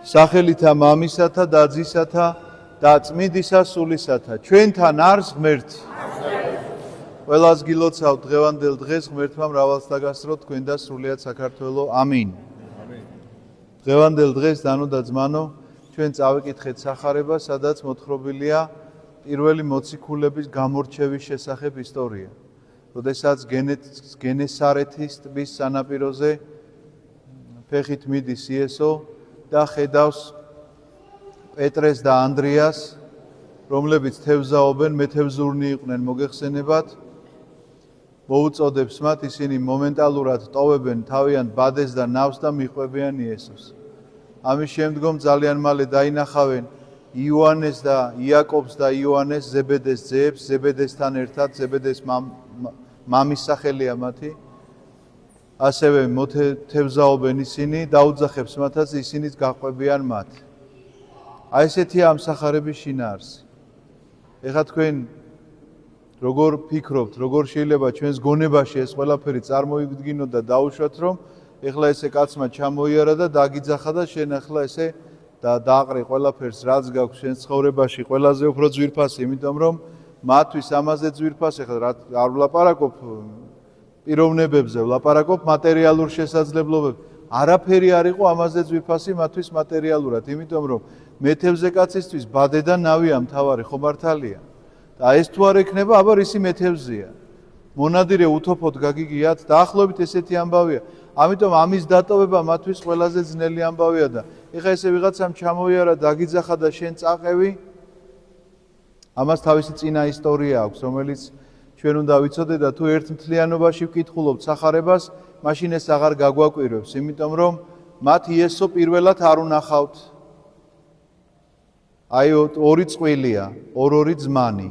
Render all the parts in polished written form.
სახელითა მამისათა და ძისათა და წმინდისა სულისათა. ჩვენთან არის ღმერთი. ყველას გილოცავთ დღევანდელ დღეს ღმერთმა მრავალს დაგასწროთ თქვენ და სრულიად საქართველო. ამინ. დღევანდელ დღეს დანო და ძმანო, ჩვენ წავიკითხეთ სახარება, სადაც მოთხრობილია პირველი მოციქულების გამორჩევის შესახებ ისტორია. როდესაც გენესარეთის ტბის სანაპიროზე ფეხით მიდის იესო და ხედავს პეტრეს და ანდრიას, რომლებიც თევზაობენ, მეთევზურნი იყვნენ მოგეხსენებათ, მოუწოდებს მათ, ისინი მომენტალურად ტოვებენ თავიანთ ბადეს და ნავს და მიჰყვებიან იესოს. ამის შემდგომ ძალიან მალე დაინახავენ იოანეს და იაკობს და იოანეს, ზებედეს ძეებს, ზებედესთან ერთად, ზებედეს მამის სახელია მათი. ასევე მოთევზაობენ ისინი, დაუძახებს მათაც, ისინიც გაჰყვებიან მათ. აი ესეთი ამ სახარების შინაარსი. ეხლა თქვენ როგორ ფიქრობთ, როგორ შეიძლება ჩვენს გონებაში ეს ყველაფერი წარმოიდგინოთ და დაუშვათ, რომ ეხლა ესე კაცმა ჩამოიარა და დაგიძახა და შენ ახლა ესე დააყრი ყველაფერს, რაც გაქვს შენ ცხოვრებაში ყველაზე უფრო ძვირფასი, იმიტომ რომ მათთვის ამაზე ძვირფასი, ეხლა არ ვლაპარაკობ პიროვნებებზე, ვლაპარაკობ მატერიალურ შესაძლებლობებზე. არაფერი არ იყო ამაზე ძვირფასი მათთვის მატერიალურად, იმიტომ რომ მეთევზე კაცისთვის ბადე და ნავია მთავარი, ხო მართალია? და ეს თუ არ ექნება, აბა რისი მეთევზია? მონადირე უთოფოდ გაგიგიათ, დაახლოებით ესეთი ამბავია. ამიტომ ამის დატოვება მათთვის ყველაზე ძნელი ამბავია და ეხლა ესე ვიღაცამ ჩამოიარა, დაგიძახა და შენ წაყევი. ამას თავისი წინა ისტორია აქვს, რომელიც ჩვენ უნდა ვიცოდეთ და თუ ერთ მთლიანობაში ვკითხულობთ სახარებას, მაშინ ეს აღარ გაგვაკვირვებს, იმიტომ რომ მათ იესო პირველად არ უნახავთ. აი ორი წყვილია, ორი ძმანი.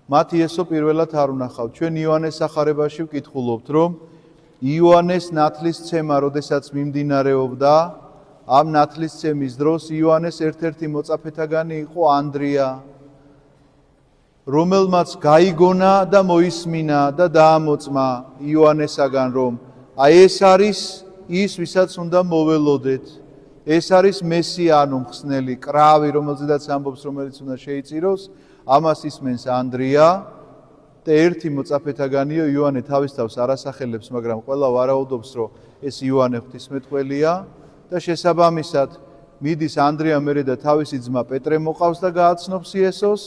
მათ იესო პირველად არ უნახავთ. ჩვენ იოანეს სახარებაში ვკითხულობთ, რომ იოანეს ნათლისცემა, როდესაც მიმდინარეობდა, ამ ნათლისცემის დროს იოანეს ერთ-ერთი მოწაფეთაგანი იყო ანდრია, რომელმაც გაიგონა და მოისმინა და დაამოწმა იოანესაგან, რომ აი ეს არის ის, ვისაც უნდა მოველოდეთ. ეს არის მესია, ანუ მხსნელი, კრავი, რომელზედაც ამბობს, რომელიც უნდა შეიწიროს, ამას ისმენს ანდრია და ერთი მოწაფეთაგანიო იოანე თავის თავს არ ასახელებს, მაგრამ ყველა ვარაუდობს, რომ ეს იოანე ღვთისმეტყველია და შესაბამისად მიდის ანდრია მერე და თავისი ძმა პეტრე მოყავს და გააცნობს იესოს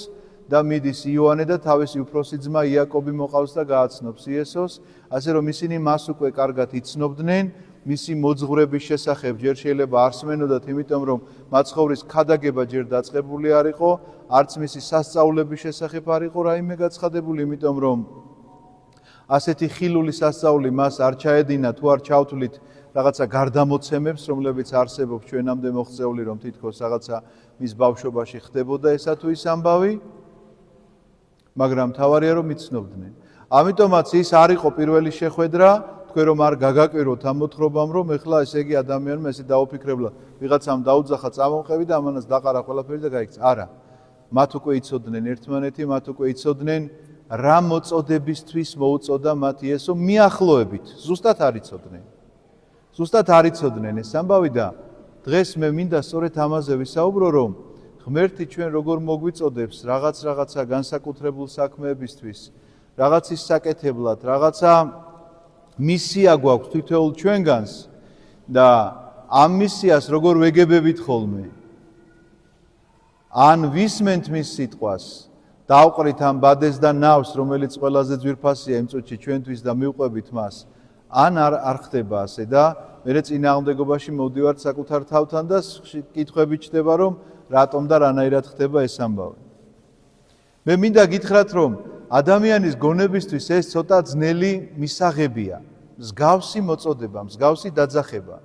და მიდის იოანე და თავისი უფროსი ძმა იაკობი მოყავს და გააცნობს იესოს, ასე რომ ისინი მას უკვე კარგად იცნობდნენ. მისი მოძღვრების შესახებ ჯერ შეიძლება არ სმენოდათ, იმიტომ რომ მაცხოვრის ქადაგება ჯერ დაწყებული არ იყო, არც მისი სასწაულების შესახებ არ იყო რაიმე გაცხადებული, იმიტომ რომ ასეთი ხილული სასწაული მას არ ჩაედინა, თუ არ ჩავთვლით რაღაცა გარდამოცემებს, რომლებიც არსებობს ჩვენამდე მოღწეული, რომ თითქოს რაღაცა მის ბავშვობაში ხდებოდა ესა თუ ის ამბავი, მაგრამ თავარია რომ იცნობდნენ. ამიტომაც ის არ იყო პირველი შეხვედრა, თქვენ რომ არ გაგაკვიროთ ამ მოთხრობამ, რომ ეხლა ესე იგი ადამიანმა ესე დაუფიქრებლა, ვიღაცამ დაუძახა წამომყევი და ამანაც დაყარა ყველაფერი და გაიქცა. არა. მათ უკვე იცოდნენ ერთმანეთი, მათ უკვე იცოდნენ რა მოწოდებისთვის მოუწოდა მათ იესო მიახლოებით. ზუსტად არ იცოდნენ. ზუსტად არ იცოდნენ ეს ამბავი და დღეს მე მინდა სწორედ ამაზე ვისაუბრო, რომ ღმერთი ჩვენ როგორ მოგვიწოდებს რაღაცა განსაკუთრებულ საქმეებისთვის, რაღაცის საკეთებლად, რაღაცა მისია გვაქვს თითოეულ ჩვენგანს და ამ მისიას როგორ ვეგებებით ხოლმე. ან ვისმენთ მის სიტყვას, დავყრით ამ ბადეს და ნავს, რომელიც ყველაზე ძვირფასია იმ წუთში ჩვენთვის და მივყვებით მას, ან არ ხდება ასე და მე წინააღმდეგობაში მოვდივართ საკუთარ თავთან და კითხვები ჩდება, რომ რატომ და რანაირად ხდება ეს ამბავი. მე მინდა გითხრათ, რომ ადამიანის გონებისთვის ეს ცოტა ძნელი მისაღებია, მსგავსი მოწოდება, მსგავსი დაძახება.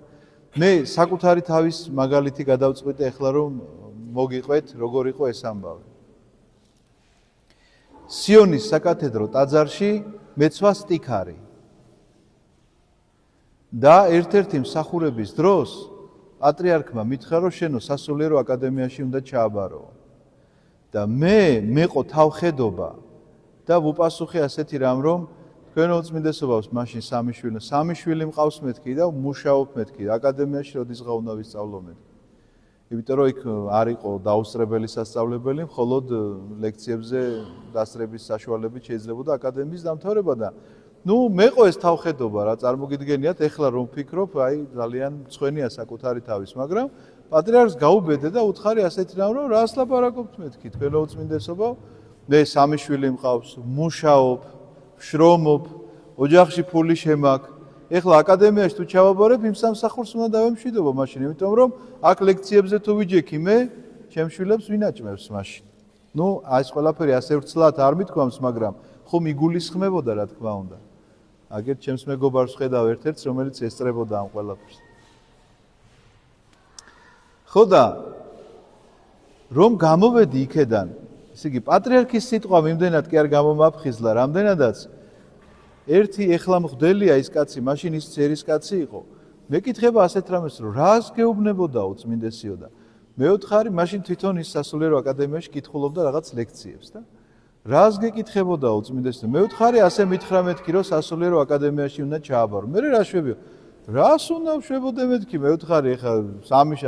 მე საკუთარი თავის მაგალითი გადავწყვიტე ახლა, რომ მოგიყვეთ, როგორ იყო ეს ამბავი. სიონის საკათედრო ტაძარში მეცვა სტიქარი. და ერთ-ერთი მსახურების დროს პატრიარქმა მითხრა, რომ შენო სასულიერო აკადემიაში უნდა ჩააბარო. და მეყო თავხედობა და ვუპასუხე ასეთი რამ, რომ თქვენ უწმინდესობას მაშინ სამი შვილი მყავს მეთქი და მუშაობ მეთქი აკადემიაში როდისღა უნდა ვისწავლო მეთქი. იმიტომ რომ იქ არ იყო დაუსწრებელი სასწავლებელი, მხოლოდ ლექციებზე დასწრების საშუალებით შეიძლებოდა აკადემიის დამთავრება და მე ყო ეს თავხედობა რა წარმოგიდგენიათ, ეხლა რომ ვფიქრობ, აი ძალიან მწვენია საკუთარი თავის, მაგრამ პატრიარქს გაუბედე და უთხარი ასეთი რამ, რომ რას ლაპარაკობთ მეთქი, თქვენო უწმინდესობა, მე 3 შვილი მყავს, მუშაობ, შრომობ, ოჯახში ფული შემაქვს. ეხლა აკადემიაში თუ ჩავაბარებ, იმ სამსახურს უნდა დავემშვიდობო მაშინ, იმიტომ რომ აქ ლექციებზე თუ ვიჯექი მე, ჩემ შვილებს ვინ აჭმევს მაშინ. ეს ყველაფერი ასე ვრცლად არ მithქვამს, მაგრამ ხომ იგულისხმებოდა რა თქმა უნდა. აგერ ჩემს მეგობარს ხედავ ერთ-ერთს, რომელიც ესწრებოდა ამ ყველაფერს. ხო და რომ გამოვედი იქედან, ესე იგი პატრიარქის სიტყვა იმდენად კი არ გამომაფხიზლა, რამდენადაც ერთი ეხლა მღვდელია ის კაცი, მაშინ ის წერის კაცი იყო. მეკითხება ასეთ რამეს, რომ რას გეუბნებოდაო წმინდესიო და მეოთხარი, მაშინ თვითონ ის სასულიერო აკადემიაში კითხულობდა რაღაც ლექციებს და რას გეკითხებოდაო წმინდესიო? მეოთხარი ასე მითხრა მეთქი, რომ სასულიერო აკადემიაში უნდა ჩააბარო. მე რა შვებიო? რას უნდა ვშვებოდე მეთქი? მეოთხარი ეხა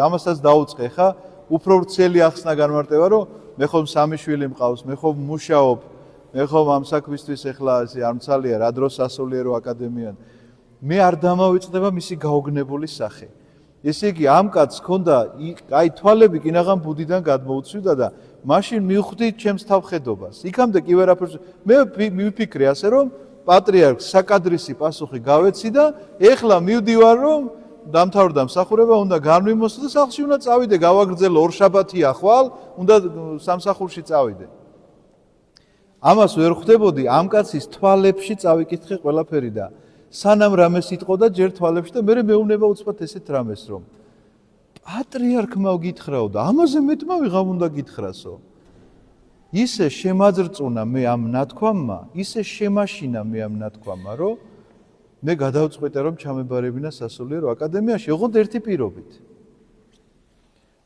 ამასაც დაუწყე, ეხა უფრო ვრცელი ახსნა განმარტება, რომ მე ხომ 3 შვილი მყავს, მე ხომ მუშაობ, მე ხომ ამ საქმისთვის ეხლა ესე არ მცალია რა დროს სასულიერო აკადემია. მე არ დამავიწყდება მისი გაოგნებული სახე. ესე იგი ამ კაცს ჰქონდა აი თვალები კინაღამ ბუდიდან გადმოუცვიდა და მაშინ მივხვდი ჩემს თავხედობას. იქამდე კი ვერაფერს მე მივფიქრე ასე რომ პატრიარქს საკადრისი პასუხი გავეცი და ეხლა მივდივარ რომ დამთავრდა მსახურება, უნდა განვიმოსო და სახლში უნდა წავიდე, გავაგრძელო ორშაბათია ხვალ, უნდა სამსახურში წავიდე. ამას ვერ ხვდებოდი, ამ კაცის თვალებში წავიკითხე ყველაფერი და სანამ რამეს იტყო და ჯერ თვალებში და მე მეუბნება უცბად ესეთ რამეს რომ პატრიარქმა გითხრაო და ამაზე მეტმა ვიღამ უნდა გითხრასო. ისე შემაძრწუნა მე ამ ნათქვამმა, ისე შემაშინა მე ამ ნათქვამმა, რომ მე გადავწყვიტე რომ ჩამებარებინა სასულიერო აკადემიაში, ოღონდ ერთი პირობით.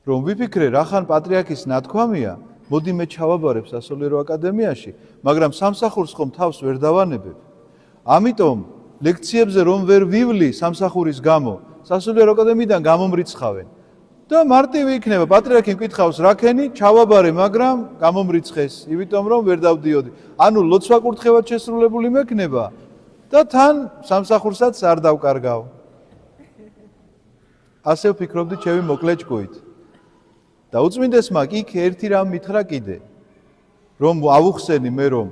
რომ ვიფიქრე რახან პატრიარქის ნათქვამია, მოდი მე ჩავაბარებ სასულიერო აკადემიაში, მაგრამ სამსახურს ხომ თავს ვერ დავანებებ. ამიტომ ლექციებზე რომ ვერ ვივლი სამსახურის გამო, სასულიერო აკადემიიდან გამომრიცხავენ. და მარტივი იქნება, პატრიარქი მკითხავს რაკენი, ჩავაბარე, მაგრამ გამომრიცხეს, იმიტომ რომ ვერ დავდიოდი. ანუ ლოცვა კურთხევად შესრულებული მექნება და თან სამსახურსაც არ დავკარგავ. ასე ვფიქრობდი ჩემი მოკლე ჭკუით. და უწმინდესმა იქ ერთი რამ მითხრა კიდე, რომ ავუხსენი მე რომ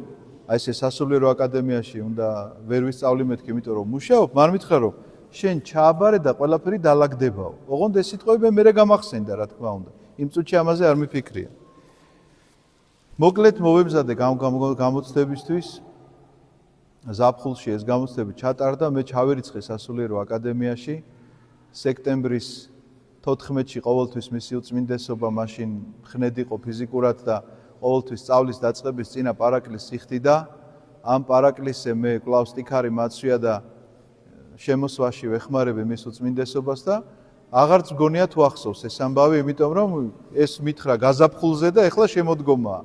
აი ესე სასულიერო აკადემიაში უნდა ვერ ვისწავლი მეთქი, იმიტომ რომ მუშაობ, მან მითხრა რომ შენ ჩააბარე და ყველაფერი დაალაგდებაო. ოღონდ ეს სიტყვები მე გამახსენდა რა თქმა უნდა. იმ წუთში ამაზე არ მიფიქრია. მოკლედ მოვემზადე გამოცდებისთვის. ზაფხულში ეს გამოცდები ჩატარდა, მე ჩავერიცხე სასულიერო აკადემიაში სექტემბრის 14-ში ყოველთვის მისი უწმინდესობა მაშინ ხნედ იყო ფიზიკურად და ყოველთვის სწავლის დაწყების წინა პარაკლისს იხდიდა. ამ პარაკლისზე მე კვლავ სტიქარი მაცვია და შემოსვაში ვეხმარები მის უწმინდესობას და აღარც მგონია თუ ახსოვს ეს ამბავი, იმიტომ რომ ეს მითხრა გაზაფხულზე და ეხლა შემოდგომაა.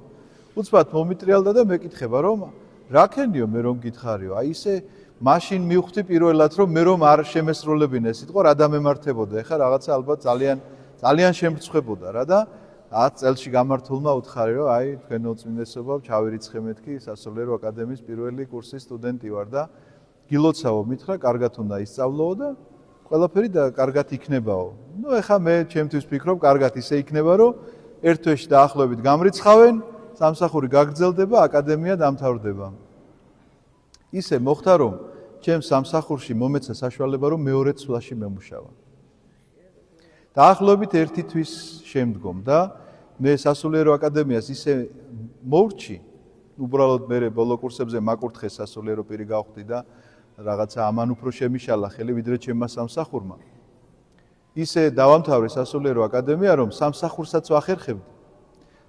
უცბად მომიტრიალდა და მეკითხება რომ რაკენიო მე რომ გითხარიო, აი ისე მაშინ მივხვდი პირველად რომ მე რომ არ შემესრულებინა ეს სიტყვა, რა დამემართებოდა. ეხლა რაღაცა ალბათ ძალიან შემრცხვებოდა რა და 10 წელში გამართულმა უთხარი რომ აი თქვენო უწმინდესობა ჩავერიცხე მეთქი სასულიერო აკადემიის პირველი კურსის სტუდენტი ვარ და გილოცავო, მითხრა, კარგად უნდა ისწავლოო და ყველაფერი და კარგად იქნებაო. ეხლა მე ჩემთვის ვფიქრობ, კარგად ისე იქნება, რომ ერთ თვეში დაახლოებით გამრიცხავენ, სამსახური გაგრძელდება, აკადემია დამთავრდება. ისე მოხდა, რომ ჩემს სამსახურში მომეცა საშუალება, რომ მეორე ცვლაში მემუშავა. დაახლოებით 1 თვის შემდგომ და მე სასულიერო აკადემიას ისე მოვრჩი, უბრალოდ მე ბოლო კურსებზე მაკურთხე სასულიერო პირი გავხდი და რაღაცა ამან უფრო შემიშალა ხელი ვიდრე ჩემმა სამსახურმა. ისე დავამთავრე სასულიერო აკადემია, რომ სამსახურსაც ვახერხებდი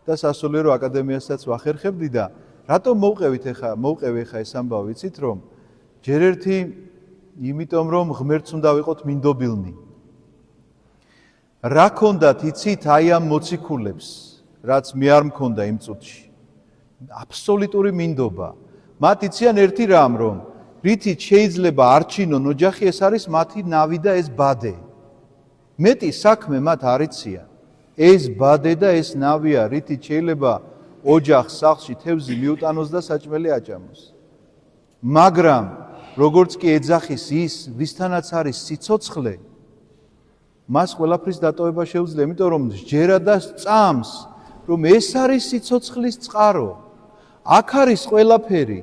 და სასულიერო აკადემიასაც ვახერხებდი და რატომ მოვყევი ხა ეს ამბავი, ვიცით რომ ჯერ ერთი იმიტომ რომ ღმერთს უნდა ვიყოთ მინდობილნი. რა ქონდათ იცით აი ამ მოციქულებს, რაც მე არ მქონდა იმ წუთში. აბსოლუტური მინდობა. მათ იციან ერთი რამ, რომ რითიც შეიძლება არჩინონ ოჯახი, ეს არის მათი ნავი და ეს ბადე. მეტი საქმე მათ არ იციან. ეს ბადე და ეს ნავია, რითიც შეიძლება ოჯახ სახლში თევზი მიუტანოს და საჭმელი აჭამოს. მაგრამ როგორც კი ეძახის ის, ვისთანაც არის სიცოცხლე, მას ყველაფრის დატოვება შეუძლია, იმიტომ რომ ჯერა და წამს, რომ ეს არის სიცოცხლის წყარო. აქ არის ყველაფერი.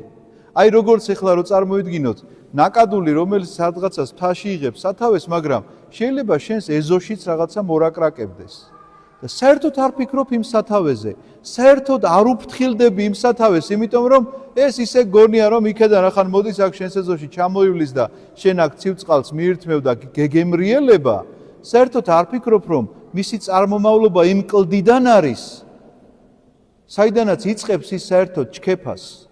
აი როგორც ეხლა რო წარმოვიდგინოთ, ნაკადული, რომელიც სადღაცას ფაში იღებს სათავეს, მაგრამ შეიძლება შენს ეზოშიც რაღაცა მორაკრაკებდეს. და საერთოდ არ ფიქრობ იმ სათავეზე. საერთოდ არ უფრთხილდები იმ სათავეს, იმიტომ რომ ეს ისე გონია, რომ იქედან ახან მოდის აქ შენს ეზოში ჩამოივლის და შენ აქ ცივწყალს მიირთმევ და გეგემრიელება. საერთოდ არ ფიქრობ, რომ მისი წარმომავლობა იმ კლდიდან არის, საიდანაც იწყებს ის საერთოდ ჩქეფას.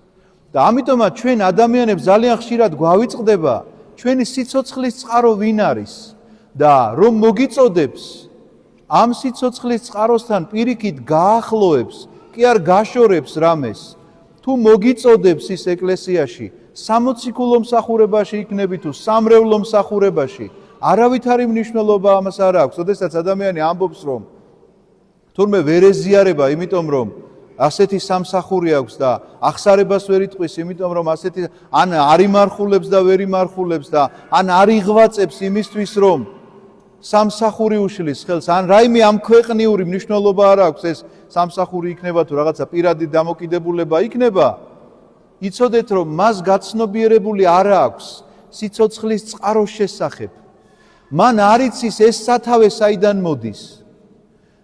და ამიტომაც ჩვენ ადამიანებს ძალიან ხშირად გვავიწყდება ჩვენი სიცოცხლის წყარო ვინ არის და რომ მოგიწოდებს ამ სიცოცხლის წყაროსთან პირიქით გაახლოებს, კი არ გაშორებს რამეს. თუ მოგიწოდებს ის ეკლესიაში, 60 კულო მსახურებაში იქნები თუ სამრევლო მსახურებაში, არავითარი მნიშვნელობა ამას არ აქვს. ოდესაც ადამიანი ამბობს, რომ თურმე ვერ ეზიარება, იმიტომ რომ ასეთი სამსახური აქვს და ახსარებას ვერ იტყვის, იმიტომ რომ ასეთი ან არ იმარხულებს და ვერ იმარხულებს და ან არ იღვაწებს იმისთვის, რომ სამსახური უშლის ხელს, ან რაიმე ამ ქვეყნიური მნიშვნელობა არ აქვს ეს სამსახური იქნება თუ რაღაცა პირადი დამოკიდებულება იქნება, იცოდეთ რომ მას გაცნობიერებული არ აქვს სიცოცხლის წყაროს შესახებ. მან არ იცის ეს სათავე საიდან მოდის.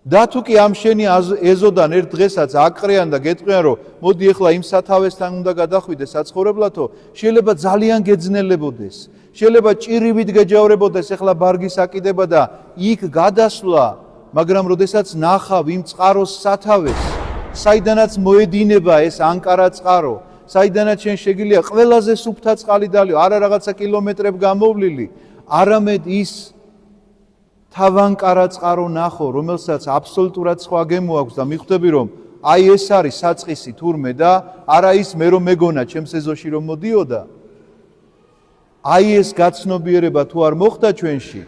და თუ კი ამ შენი ეზოდან ერთ დღესაც აკრიან და გეტყვიან რომ მოდი ახლა იმ სათავესთან უნდა გადახვიდე საცხოვრებლათო, შეიძლება ძალიან გეძნელებოდეს. შეიძლება ჭირივით გეჯავრებოდეს ახლა ბარგის აკიდება და იქ გადასვლა, მაგრამ როდესაც ნახავ იმ წყაროს სათავეს, საიდანაც მოედინება ეს ანკარა წყარო, საიდანაც შენ შეგიძლია ყველაზე სუფთა წყალი დალიო, არა რაღაცა კილომეტრებ გამოვლილი, არამედ ის თავანკარა წყარო ნახო, რომელსაც აბსოლუტურად სხვა გემო აქვს და მიხვდები რომ აი ეს არის საწყისი თურმე და არა ის მე რომ მეგონა ჩემს ეზოში რომ მოდიოდა. აი ეს გაცნობიერება თუ არ მოხდა ჩვენში,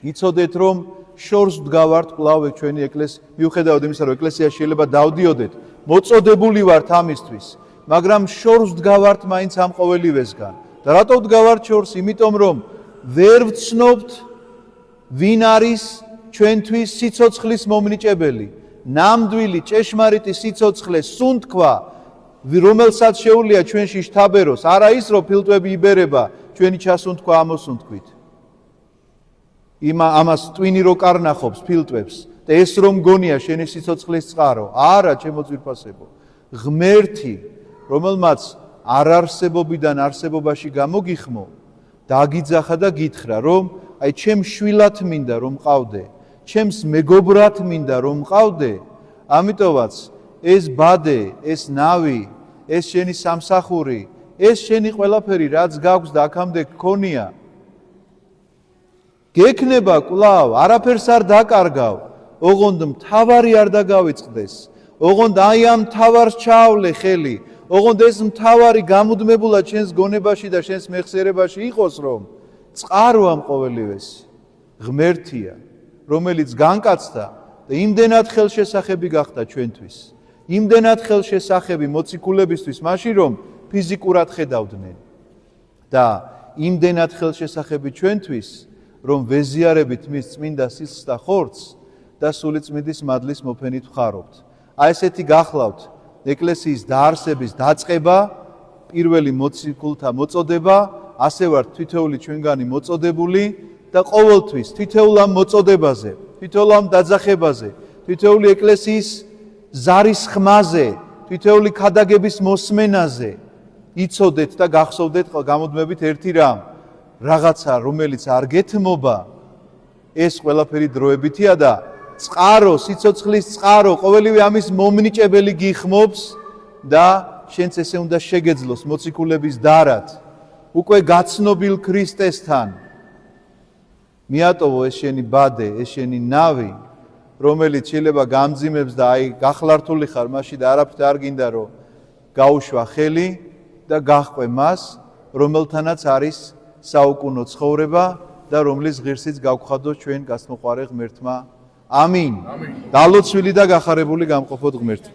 იცოდეთ რომ შორს ვდგავართ კვლავ ჩვენი ეკლესია, მიუხედავად იმისა რომ ეკლესიაში შეიძლება დავდიოდეთ, მოწოდებული ვართ ამისთვის, მაგრამ შორს ვდგავართ მაინც ამ ყოველივესგან. და რატო ვდგავართ შორს? იმიტომ რომ ვერ ვცნობთ ვინ არის ჩვენთვის სიცოცხლის მომნიჭებელი, ნამდვილი ჭეშმარიტი სიცოცხლე, სუნთქვა, რომელსაც შეუძლია ჩვენში შთაბეროს, არა ის რომ ფილტვები იბერება ჩვენი ჩასუნთქვა ამოსუნთქვით. ამას ტვინი რო კარნახობს ფილტვებს და ეს რომ გონია შენი სიცოცხლის წყარო, არა ჩემო ძვირფასებო, ღმერთი, რომელმაც არარსებობიდან არსებობაში გამოგიხმო, დაგიძახა და გითხრა რომ აი ჩემ შვილად მინდა რომ მყავდე, ჩემს მეგობრად მინდა რომ მყავდე, ამიტომაც ეს ბადე, ეს ნავი, ეს შენი სამსახური, ეს შენი ყველაფერი რაც გაქვს და აქამდე გქონია, გექნება კვლავ, არაფერს არ დაკარგავ, ოღონდ მთავარი არ დაგავიწყდეს, ოღონდ აი ამ მთავარს ჩაავლე ხელი, ოღონდ ეს მთავარი გამუდმებულად შენს გონებაში და შენს მეხსიერებაში იყოს, რომ წყარო ამ ყოველივეს ღმერთია, რომელიც განკაცდა და იმდენად ხელშესახები გახდა ჩვენთვის, იმდენად ხელშესახები მოციქულებისთვის, მაშინ რომ ფიზიკურად ხედავდნენ და იმდენად ხელშესახები ჩვენთვის, რომ ვეზიარებით მის წმინდა სისხლს და ხორცს და სულიწმინდის მადლის მოფენით ვხარობთ. აი ესეთი გახლავთ ეკლესიის დაარსების დაწყება, პირველი მოციქულთა მოწოდება, ასე ვართ თითოეული ჩვენგანი მოწოდებული და ყოველთვის თითოეულ ამ მოწოდებაზე, თითოეულ ამ დაძახებაზე, თითოეული ეკლესიის ზარის ხმაზე, თითოეული ქადაგების მოსმენაზე იცოდეთ და გახსოვდეთ გამოდმებით ერთი რამ, რაღაცა რომელიც არ გეთმობა, ეს ყველაფერი დროებითია და წყარო, სიცოცხლის წყარო, ყოველივე ამის მომნიჭებელი გიხმობს და შენც ესე უნდა შეგეძლოს მოციქულების დარად, უკვე გაცნობილ ქრისტესთან. მიატოვო ეს შენი ბადე, ეს შენი ნავი, რომელიც შეიძლება გამძიმებს და აი გახლართული ხარ მასში და არაფრით არ გინდა რომ გაუშვა ხელი და გაჰყვე მას, რომელთანაც არის საუკუნო ცხოვრება და რომლის ღირსიც გავხადოს ჩვენ გასმოყვარე ღმერთმა ამინ. დალოცვილი და გახარებული გამყოფოთ ღმერთი.